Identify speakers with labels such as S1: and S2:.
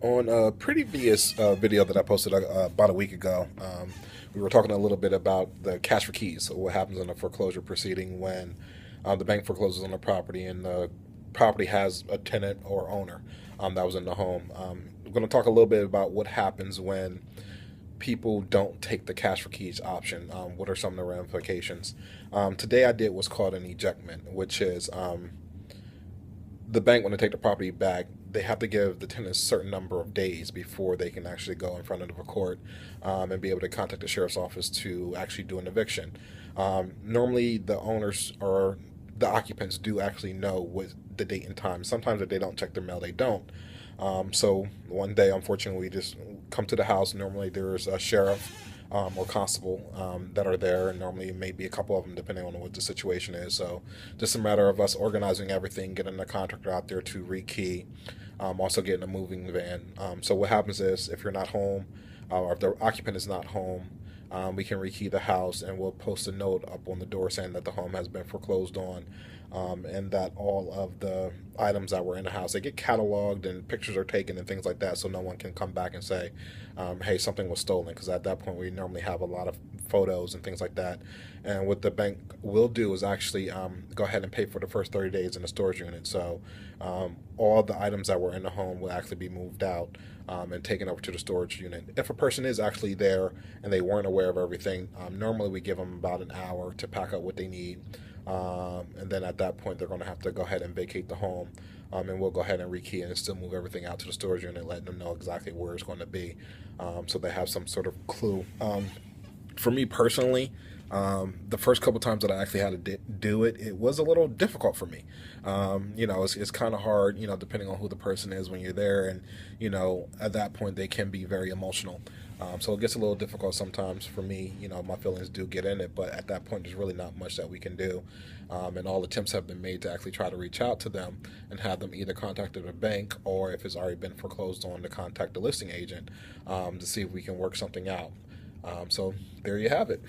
S1: On a previous video that I posted about a week ago, we were talking a little bit about the cash for keys. So what happens in a foreclosure proceeding when the bank forecloses on the property and the property has a tenant or owner that was in the home. We're going to talk a little bit about what happens when people don't take the cash for keys option. What are some of the ramifications? Today I did what's called an ejectment, which is the bank, when they take the property back, they have to give the tenants a certain number of days before they can actually go in front of a court and be able to contact the sheriff's office to actually do an eviction. Normally, the owners or the occupants do actually know what the date and time. Sometimes if they don't check their mail, they don't. So one day, unfortunately, we just come to the house. Normally, there's a sheriff or constable that are there, and normally maybe a couple of them, depending on what the situation is. So, just a matter of us organizing everything, getting the contractor out there to rekey, also getting a moving van. So, what happens is if you're not home, or if the occupant is not home, we can rekey the house and we'll post a note up on the door saying that the home has been foreclosed on, and that all of the items that were in the house, they get cataloged and pictures are taken and things like that, so no one can come back and say, hey, something was stolen, because at that point we normally have a lot of photos and things like that. And what the bank will do is actually go ahead and pay for the first 30 days in the storage unit. So all the items that were in the home will actually be moved out and taken over to the storage unit. If a person is actually there and they weren't aware of everything, normally we give them about an hour to pack up what they need. And then at that point, they're going to have to go ahead and vacate the home. And we'll go ahead and rekey and still move everything out to the storage unit, letting them know exactly where it's going to be, so they have some sort of clue. For me personally, the first couple times that I actually had to do it, it was a little difficult for me. It's kind of hard, depending on who the person is when you're there, and at that point they can be very emotional. So it gets a little difficult sometimes for me. My feelings do get in it, but at that point, there's really not much that we can do. And all attempts have been made to actually try to reach out to them and have them either contact the bank, or if it's already been foreclosed on, to contact the listing agent to see if we can work something out. So there you have it.